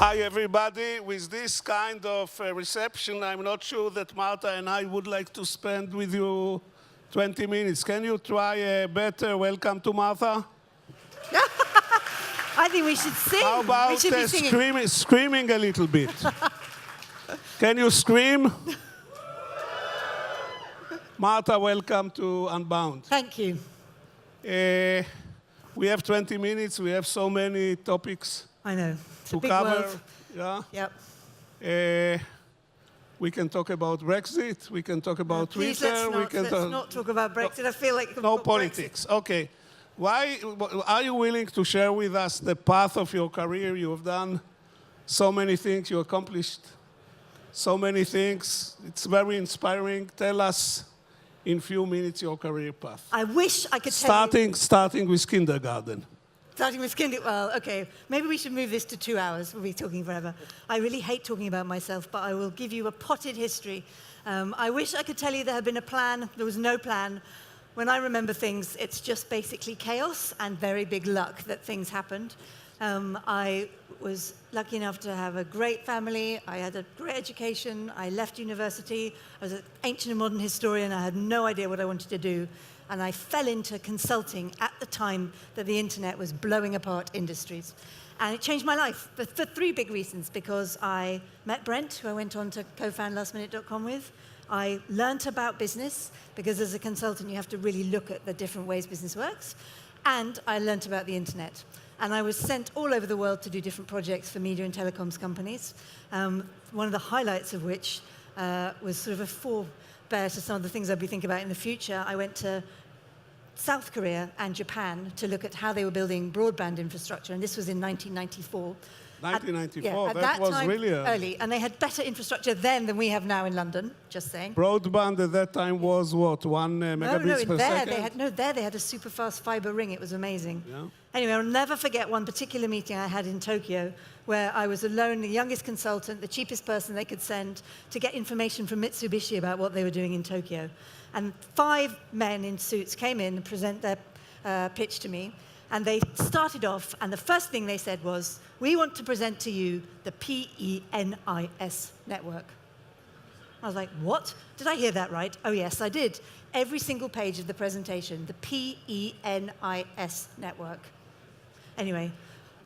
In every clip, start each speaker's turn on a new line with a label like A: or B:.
A: Hi, everybody. With this kind of reception, I'm not sure that Martha and I would like to spend with you 20 minutes. Can you try a better welcome to Martha?
B: I think we should sing.
A: How about
B: we should be singing.
A: screaming a little bit? Can you scream? Martha, welcome to Unbound.
B: Thank you.
A: We have 20 minutes. We have so many topics
B: I know. It's a
A: to
B: big
A: cover.
B: world.
A: Yeah.
B: Yep.
A: We can talk about Brexit. We can talk about
B: Please,
A: Twitter.
B: let's not talk about Brexit. I feel like
A: no politics. Okay. Why are you willing to share with us the path of your career? You have done so many things. You accomplished so many things. It's very inspiring. Tell us in few minutes your career path.
B: I wish I could tell you.
A: Starting with kindergarten.
B: Starting with kindergarten. Well, okay. Maybe we should move this to 2 hours. We'll be talking forever. I really hate talking about myself, but I will give you a potted history. I wish I could tell you there had been a plan. There was no plan. When I remember things, it's just basically chaos and very big luck that things happened. I was lucky enough to have a great family. I had a great education. I left university. I was an ancient and modern historian. I had no idea what I wanted to do. And I fell into consulting at the time that the internet was blowing apart industries. And it changed my life for three big reasons. Because I met Brent, who I went on to co-found lastminute.com with. I learned about business, because as a consultant, you have to really look at the different ways business works. And I learned about the internet. And I was sent all over the world to do different projects for media and telecoms companies, one of the highlights of which was sort of a forebear to some of the things I'd be thinking about in the future. I went to South Korea and Japan to look at how they were building broadband infrastructure, and this was in 1994.
A: 1994,
B: at
A: that was
B: time,
A: really
B: early. And they had better infrastructure then than we have now in London, just saying.
A: Broadband at that time was what, 1 megabits per second?
B: There they had a super fast fiber ring. It was amazing.
A: Yeah.
B: Anyway, I'll never forget one particular meeting I had in Tokyo where I was alone, the youngest consultant, the cheapest person they could send to get information from Mitsubishi about what they were doing in Tokyo. And 5 men in suits came in and present their pitch to me. And they started off, and the first thing they said was, "We want to present to you the PENIS network." I was like, what? Did I hear that right? Oh, yes, I did. Every single page of the presentation, the PENIS network. Anyway,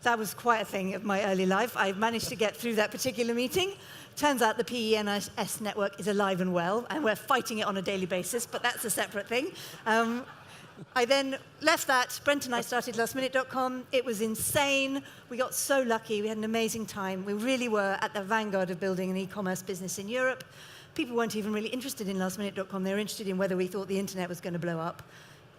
B: that was quite a thing of my early life. I managed to get through that particular meeting. Turns out the PENIS network is alive and well, and we're fighting it on a daily basis, but that's a separate thing. I then left that. Brent and I started lastminute.com. It was insane. We got so lucky. We had an amazing time. We really were at the vanguard of building an e-commerce business in Europe. People weren't even really interested in lastminute.com. They were interested in whether we thought the internet was going to blow up.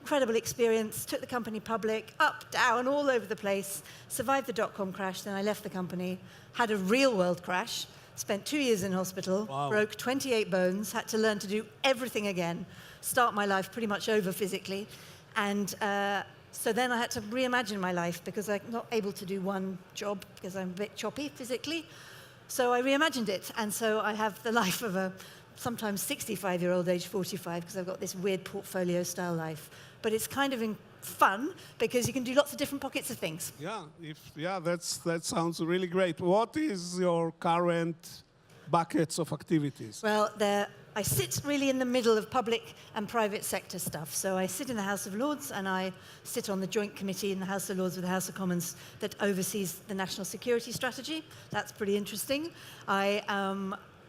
B: Incredible experience. Took the company public, up, down, all over the place. Survived the dot-com crash. Then I left the company. Had a real-world crash. Spent 2 years in hospital.
A: Wow.
B: Broke 28 bones. Had to learn to do everything again. Start my life pretty much over physically. And so then I had to reimagine my life because I'm not able to do one job because I'm a bit choppy physically. So I reimagined it. And so I have the life of a sometimes 65-year-old, age 45, because I've got this weird portfolio style life. But it's kind of fun because you can do lots of different pockets of things.
A: Yeah, that sounds really great. What is your current buckets of activities?
B: Well, I sit really in the middle of public and private sector stuff. So I sit in the House of Lords and I sit on the joint committee in the House of Lords with the House of Commons that oversees the national security strategy. That's pretty interesting. I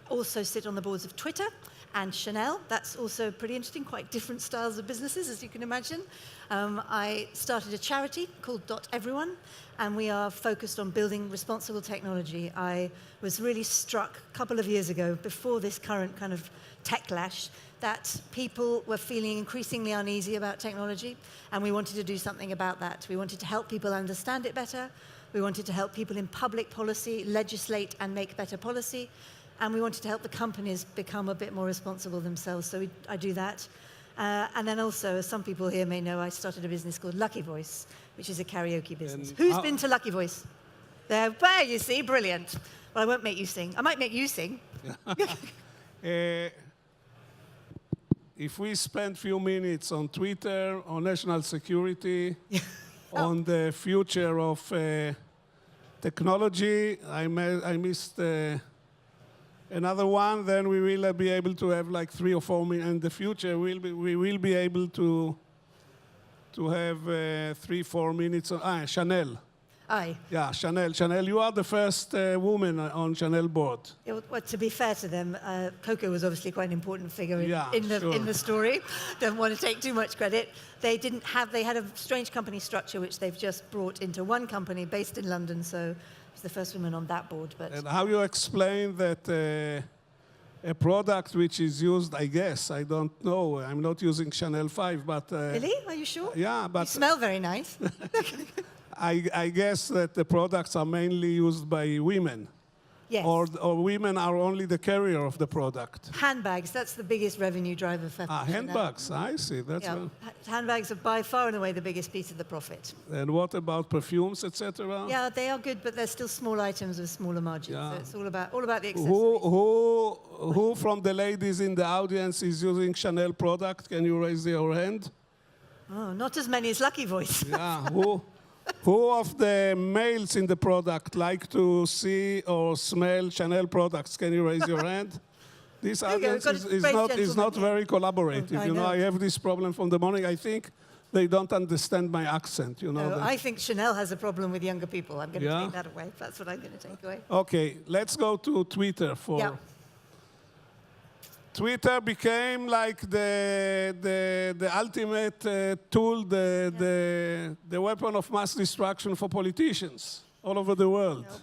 B: also sit on the boards of Twitter and Chanel. That's also pretty interesting, quite different styles of businesses, as you can imagine. I started a charity called Doteveryone, and we are focused on building responsible technology. I was really struck a couple of years ago, before this current kind of techlash, that people were feeling increasingly uneasy about technology, and we wanted to do something about that. We wanted to help people understand it better. We wanted to help people in public policy legislate and make better policy. And we wanted to help the companies become a bit more responsible themselves. So I do that. And then also, as some people here may know, I started a business called Lucky Voice, which is a karaoke business.
A: And
B: who's been to Lucky Voice? There, you see, brilliant. Well, I won't make you sing. I might make you sing.
A: If we spend a few minutes on Twitter, on national security, on the future of technology. I missed another one. Then we will be able to have like 3 or 4 minutes. In the future, we will be able to have 3-4 minutes. Chanel.
B: Aye.
A: Yeah, Chanel. Chanel, you are the first woman on Chanel board.
B: Well, to be fair to them, Coco was obviously quite an important figure in the story. Don't want to take too much credit. They had a strange company structure which they've just brought into one company based in London. So it was the first woman on that board. But
A: and how you explain that a product which is used, I guess, I don't know. I'm not using Chanel 5, but
B: really, are you sure?
A: Yeah, but
B: you smell very nice.
A: I guess that the products are mainly used by women.
B: Yes.
A: Or women are only the carrier of the product.
B: Handbags, that's the biggest revenue driver for
A: handbags, I see. That's
B: handbags are by far and away the biggest piece of the profit.
A: And what about perfumes, etc.?
B: Yeah, they are good, but they're still small items with smaller margins. Yeah. So it's all about the accessories.
A: Who from the ladies in the audience is using Chanel product? Can you raise your hand?
B: Oh, not as many as Lucky Voice.
A: Yeah, Who of the males in the product like to see or smell Chanel products? Can you raise your hand? This audience is not very collaborative. I have this problem from the morning. I think they don't understand my accent.
B: I think Chanel has a problem with younger people. I'm going to take that away. That's what I'm going to take away.
A: Okay, let's go to Twitter for. Yeah. Twitter became like the ultimate tool, the weapon of mass destruction for politicians all over the world.
B: Nope.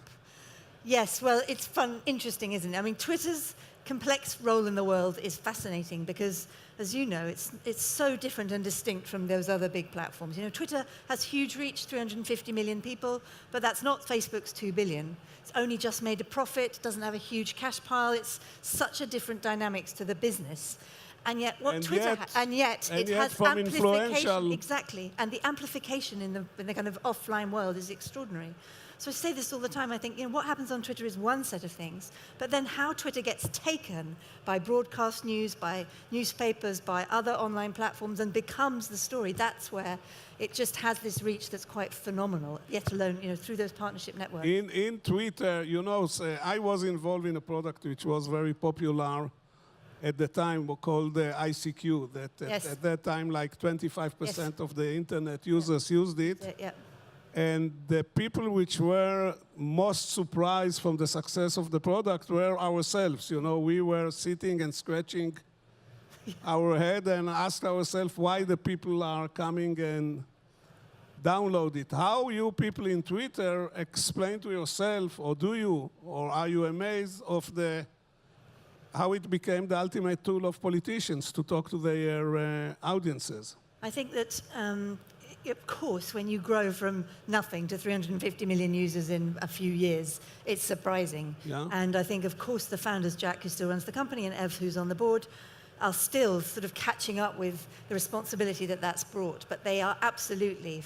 B: Yes, well, it's interesting, isn't it? I mean, Twitter's complex role in the world is fascinating because, as you know, it's so different and distinct from those other big platforms. Twitter has huge reach, 350 million people, but that's not Facebook's 2 billion. It's only just made a profit, doesn't have a huge cash pile. It's such a different dynamics to the business. And yet, it has amplification. Exactly, and the amplification in the kind of offline world is extraordinary. So I say this all the time. I think what happens on Twitter is one set of things, but then how Twitter gets taken by broadcast news, by newspapers, by other online platforms, and becomes the story. That's where it just has this reach that's quite phenomenal. Yet alone, through those partnership networks.
A: In Twitter, I was involved in a product which was very popular at the time, called ICQ. At that time, like 25% of the internet users used it.
B: Yeah.
A: And the people which were most surprised from the success of the product were ourselves. We were sitting and scratching our head and asked ourselves why the people are coming and download it. How you people in Twitter explain to yourself, or do you, or are you amazed of how it became the ultimate tool of politicians to talk to their audiences?
B: I think that of course, when you grow from nothing to 350 million users in a few years, it's surprising.
A: Yeah.
B: And I think, of course, the founders, Jack, who still runs the company, and Ev, who's on the board, are still sort of catching up with the responsibility that that's brought. But they are absolutely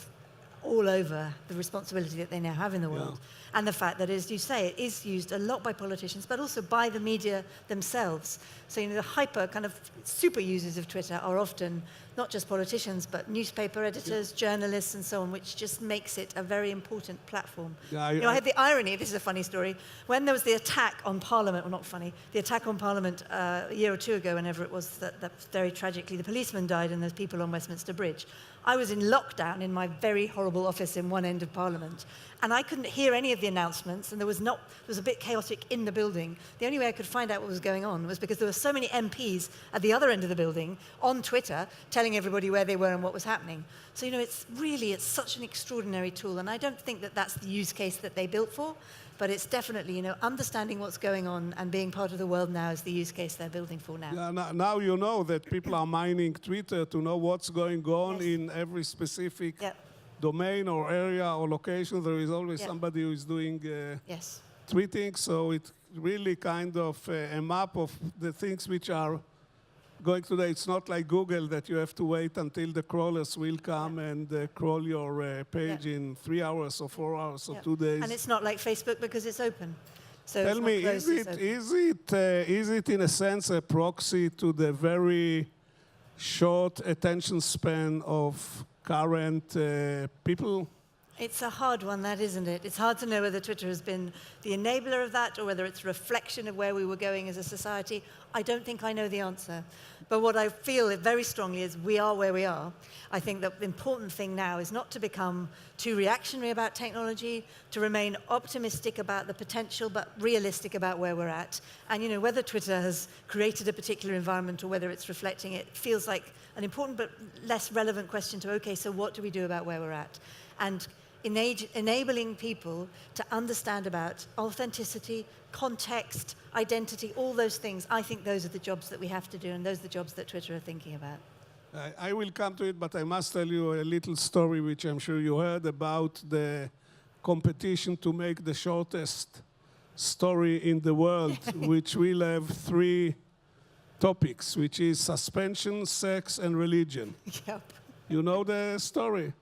B: all over the responsibility that they now have in the world. Yeah. And the fact that, as you say, it is used a lot by politicians, but also by the media themselves. So, the hyper kind of super users of Twitter are often not just politicians, but newspaper editors, journalists, and so on, which just makes it a very important platform. Yeah, I had the irony, this is a funny story, when there was the attack on Parliament, well, not funny, the attack on Parliament a year or two ago, whenever it was that very tragically the policeman died and there's people on Westminster Bridge. I was in lockdown in my very horrible office in one end of Parliament, and I couldn't hear any of the announcements, and it was a bit chaotic in the building. The only way I could find out what was going on was because there were so many MPs at the other end of the building on Twitter telling everybody where they were and what was happening. So, it's such an extraordinary tool, and I don't think that that's the use case that they built for, but it's definitely, understanding what's going on and being part of the world now is the use case they're building for now.
A: Yeah, now you know that people are mining Twitter to know what's going on in every specific domain or area or location. There is always somebody who is doing tweeting, so it's really kind of a map of the things which are going today. It's not like Google that you have to wait until the crawlers will come and crawl your page in 3 hours or 4 hours or 2 days.
B: And it's not like Facebook because it's open. So
A: tell me, is it in a sense a proxy to the very short attention span of current people?
B: It's a hard one, that, isn't it? It's hard to know whether Twitter has been the enabler of that or whether it's a reflection of where we were going as a society. I don't think I know the answer. But what I feel very strongly is we are where we are. I think that the important thing now is not to become too reactionary about technology, to remain optimistic about the potential, but realistic about where we're at. And, you know, whether Twitter has created a particular environment or whether it's reflecting it feels like an important but less relevant question to, okay, so what do we do about where we're at? And enabling people to understand about authenticity, context, identity, all those things. I think those are the jobs that we have to do, and those are the jobs that Twitter are thinking about.
A: I will come to it, but I must tell you a little story which I'm sure you heard about the competition to make the shortest story in the world, which will have 3 topics, which is suspension, sex, and religion.
B: Yep.
A: You know the story?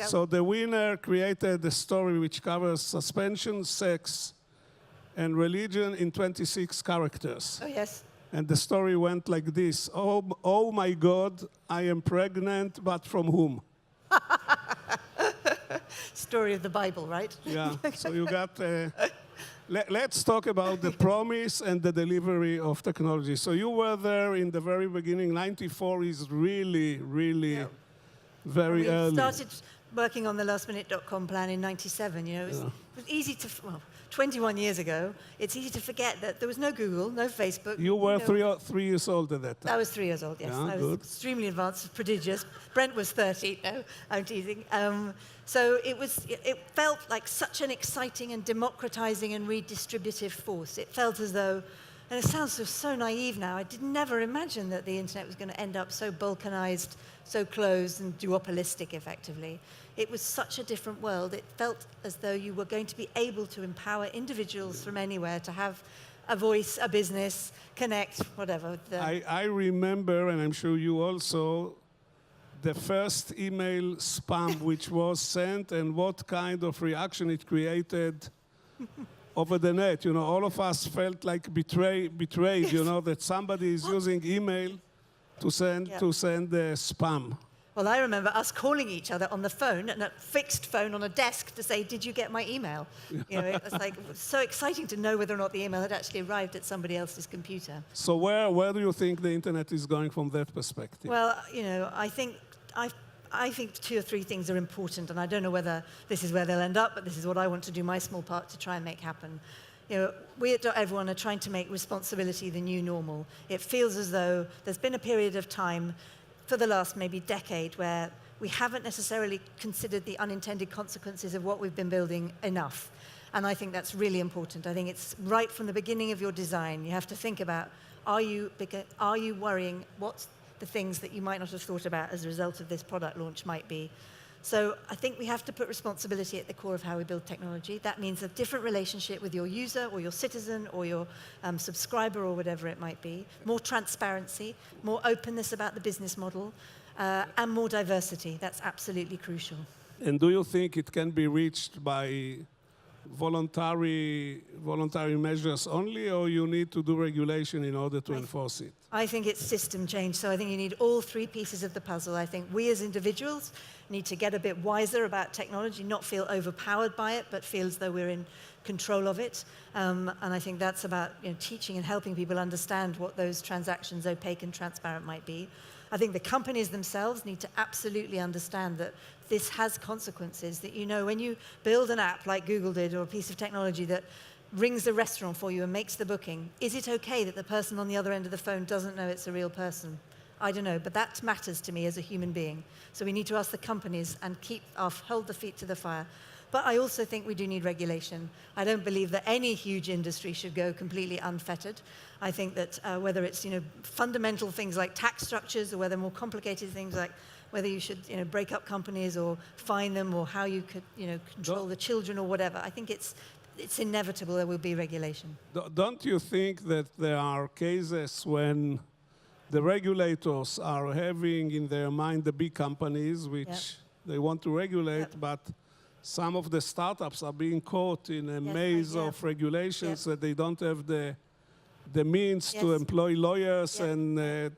A: So the winner created a story which covers suspension, sex, and religion in 26 characters.
B: Oh, yes.
A: And the story went like this. Oh my God, I am pregnant, but from whom?
B: Story of the Bible, right?
A: Yeah, so you got... let's talk about the promise and the delivery of technology. So you were there in the very beginning. 94 is really, really very early.
B: We started working on the lastminute.com plan in 97. You know, it was easy to... Well, 21 years ago, it's easy to forget that there was no Google, no Facebook.
A: You were 3 years old at that time.
B: I was 3 years old, yes.
A: Yeah,
B: I was extremely advanced, prodigious. Brent was 30. No, I'm teasing. So it felt like such an exciting and democratizing and redistributive force. It felt as though, and it sounds so naive now, I did never imagine that the internet was going to end up so balkanized, so closed and duopolistic, effectively. It was such a different world. It felt as though you were going to be able to empower individuals from anywhere to have a voice, a business, connect, whatever.
A: I remember, and I'm sure you also, the first email spam which was sent and what kind of reaction it created over the net. You know, all of us felt like betrayed, you know, that somebody is using email to send spam.
B: Well, I remember us calling each other on the phone, and a fixed phone on a desk, to say, "Did you get my email?" You know, it was like so exciting to know whether or not the email had actually arrived at somebody else's computer.
A: So where do you think the internet is going from that perspective?
B: Well, you know, I think 2 or 3 things are important, and I don't know whether this is where they'll end up, but this is what I want to do my small part to try and make happen. You know, we at Doteveryone are trying to make responsibility the new normal. It feels as though there's been a period of time for the last maybe decade where we haven't necessarily considered the unintended consequences of what we've been building enough. And I think that's really important. I think it's right from the beginning of your design. You have to think about, are you worrying what the things that you might not have thought about as a result of this product launch might be? So I think we have to put responsibility at the core of how we build technology. That means a different relationship with your user or your citizen or your subscriber or whatever it might be, more transparency, more openness about the business model, and more diversity. That's absolutely crucial.
A: And do you think it can be reached by voluntary measures only, or you need to do regulation in order to enforce it?
B: I think it's system change. So I think you need all 3 pieces of the puzzle. I think we as individuals need to get a bit wiser about technology, not feel overpowered by it, but feel as though we're in control of it. And I think that's about, you know, teaching and helping people understand what those transactions, opaque and transparent, might be. I think the companies themselves need to absolutely understand that this has consequences, that, you know, when you build an app like Google did, or a piece of technology that rings the restaurant for you and makes the booking, is it okay that the person on the other end of the phone doesn't know it's a real person? I don't know, but that matters to me as a human being. So we need to ask the companies and hold the feet to the fire. But I also think we do need regulation. I don't believe that any huge industry should go completely unfettered. I think that whether it's, you know, fundamental things like tax structures, or whether more complicated things like whether you should, you know, break up companies or fine them, or how you could, you know, control the children or whatever, I think it's inevitable there will be regulation.
A: Don't you think that there are cases when the regulators are having in their mind the big companies, which they want to regulate, but some of the startups are being caught in a maze of regulations that they don't have the means to employ lawyers and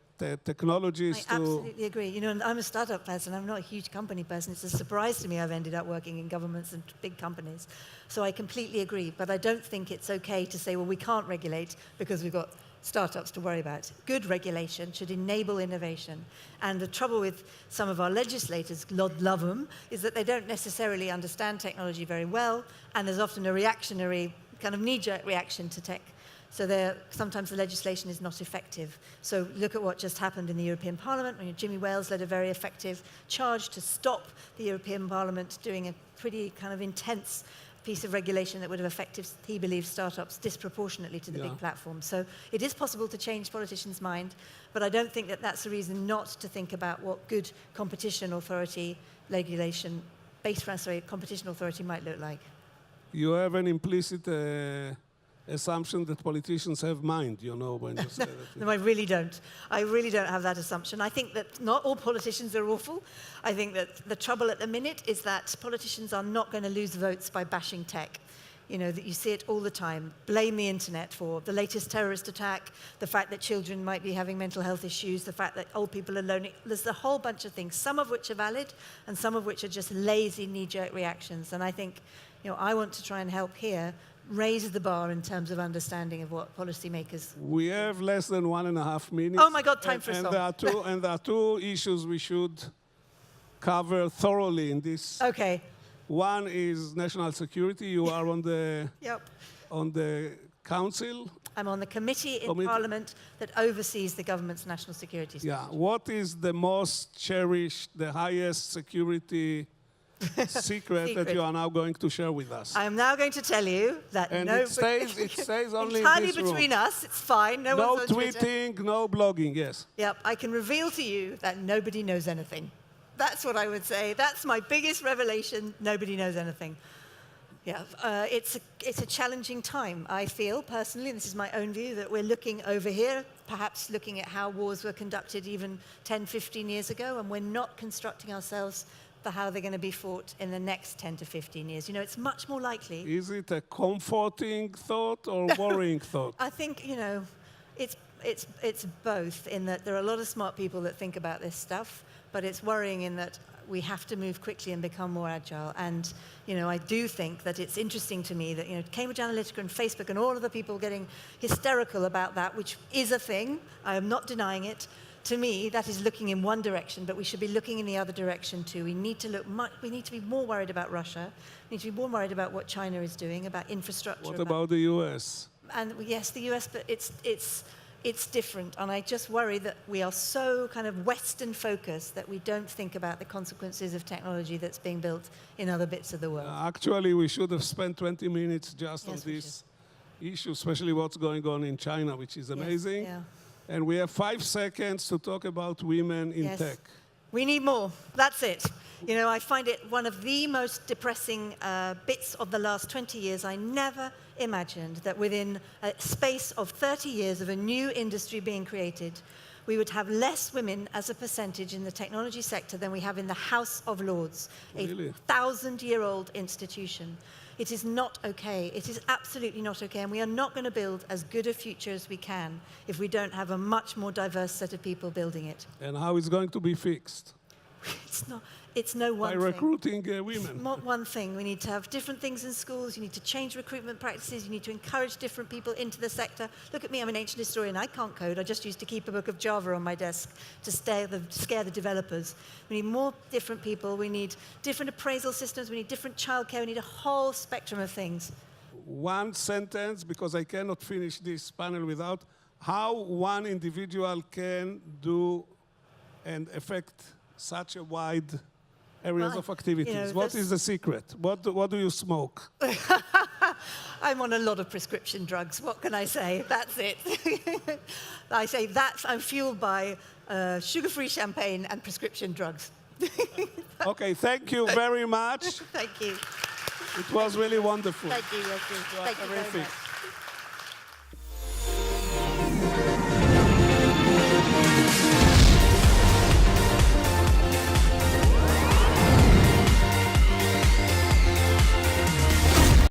A: technologies
B: I absolutely agree. You know, and I'm a startup person. I'm not a huge company person. It's a surprise to me I've ended up working in governments and big companies. So I completely agree. But I don't think it's okay to say, well, we can't regulate because we've got startups to worry about. Good regulation should enable innovation. And the trouble with some of our legislators, God love them, is that they don't necessarily understand technology very well, and there's often a reactionary, kind of knee-jerk reaction to tech. So sometimes the legislation is not effective. So look at what just happened in the European Parliament when Jimmy Wales led a very effective charge to stop the European Parliament doing a pretty kind of intense piece of regulation that would have affected, he believes, startups disproportionately to the big platforms. So it is possible to change politicians' mind, but I don't think that that's a reason not to think about what good competition authority regulation, competition authority might look like.
A: You have an implicit assumption that politicians have mind, you know, when you say that.
B: No, I really don't. I really don't have that assumption. I think that not all politicians are awful. I think that the trouble at the minute is that politicians are not going to lose votes by bashing tech. You know, that you see it all the time. Blame the internet for the latest terrorist attack, the fact that children might be having mental health issues, the fact that old people are lonely. There's a whole bunch of things, some of which are valid and some of which are just lazy knee-jerk reactions. And I think, you know, I want to try and help here raise the bar in terms of understanding of what policymakers.
A: We have less than 1.5 minutes.
B: Oh my God, time for a song.
A: There are two issues we should cover thoroughly in this.
B: Okay.
A: One is national security. You are on the on the council.
B: I'm on the committee in Parliament that oversees the government's national security strategy.
A: Yeah. What is the most cherished, the highest security secret that you are now going to share with us?
B: I am now going to tell you that
A: it stays only
B: entirely
A: in this
B: between
A: room.
B: us. It's fine. No one's on
A: tweeting, no blogging. Yes.
B: Yep. I can reveal to you that nobody knows anything. That's what I would say. That's my biggest revelation. Nobody knows anything. Yeah. It's a challenging time. I feel personally, and this is my own view, that we're looking over here, perhaps looking at how wars were conducted even 10, 15 years ago, and we're not constructing ourselves for how they're going to be fought in the next 10 to 15 years. You know, it's much more likely.
A: Is it a comforting thought or worrying thought?
B: I think, you know, it's both, in that there are a lot of smart people that think about this stuff, but it's worrying in that we have to move quickly and become more agile. And, you know, I do think that it's interesting to me that, you know, Cambridge Analytica and Facebook and all of the people getting hysterical about that, which is a thing. I am not denying it. To me, that is looking in one direction, but we should be looking in the other direction too. We need to be more worried about Russia. We need to be more worried about what China is doing, about infrastructure.
A: What about the US?
B: And yes, the US, but it's different. And I just worry that we are so kind of Western focused that we don't think about the consequences of technology that's being built in other bits of the world.
A: Actually, we should have spent 20 minutes just on this issue, especially what's going on in China, which is amazing.
B: Yes, yeah.
A: And we have 5 seconds to talk about women in tech.
B: We need more. That's it. You know, I find it one of the most depressing bits of the last 20 years. I never imagined that within a space of 30 years of a new industry being created, we would have less women as a percentage in the technology sector than we have in the House of Lords,
A: really?
B: a 1,000-year-old institution. It is not okay. It is absolutely not okay. And we are not going to build as good a future as we can if we don't have a much more diverse set of people building it.
A: And how it's going to be fixed?
B: It's no one thing.
A: By recruiting women.
B: Not one thing. We need to have different things in schools. You need to change recruitment practices. You need to encourage different people into the sector. Look at me, I'm an ancient historian. I can't code. I just used to keep a book of Java on my desk to scare the developers. We need more different people. We need different appraisal systems. We need different childcare. We need a whole spectrum of things.
A: One sentence, because I cannot finish this panel without, how one individual can do and affect such a wide areas of activities. You know, what is the secret? What do you smoke?
B: I'm on a lot of prescription drugs. What can I say? That's it. I say I'm fueled by sugar-free champagne and prescription drugs.
A: Okay, thank you very much.
B: Thank you.
A: It was really wonderful.
B: Thank you, Yossi. Thank you very much.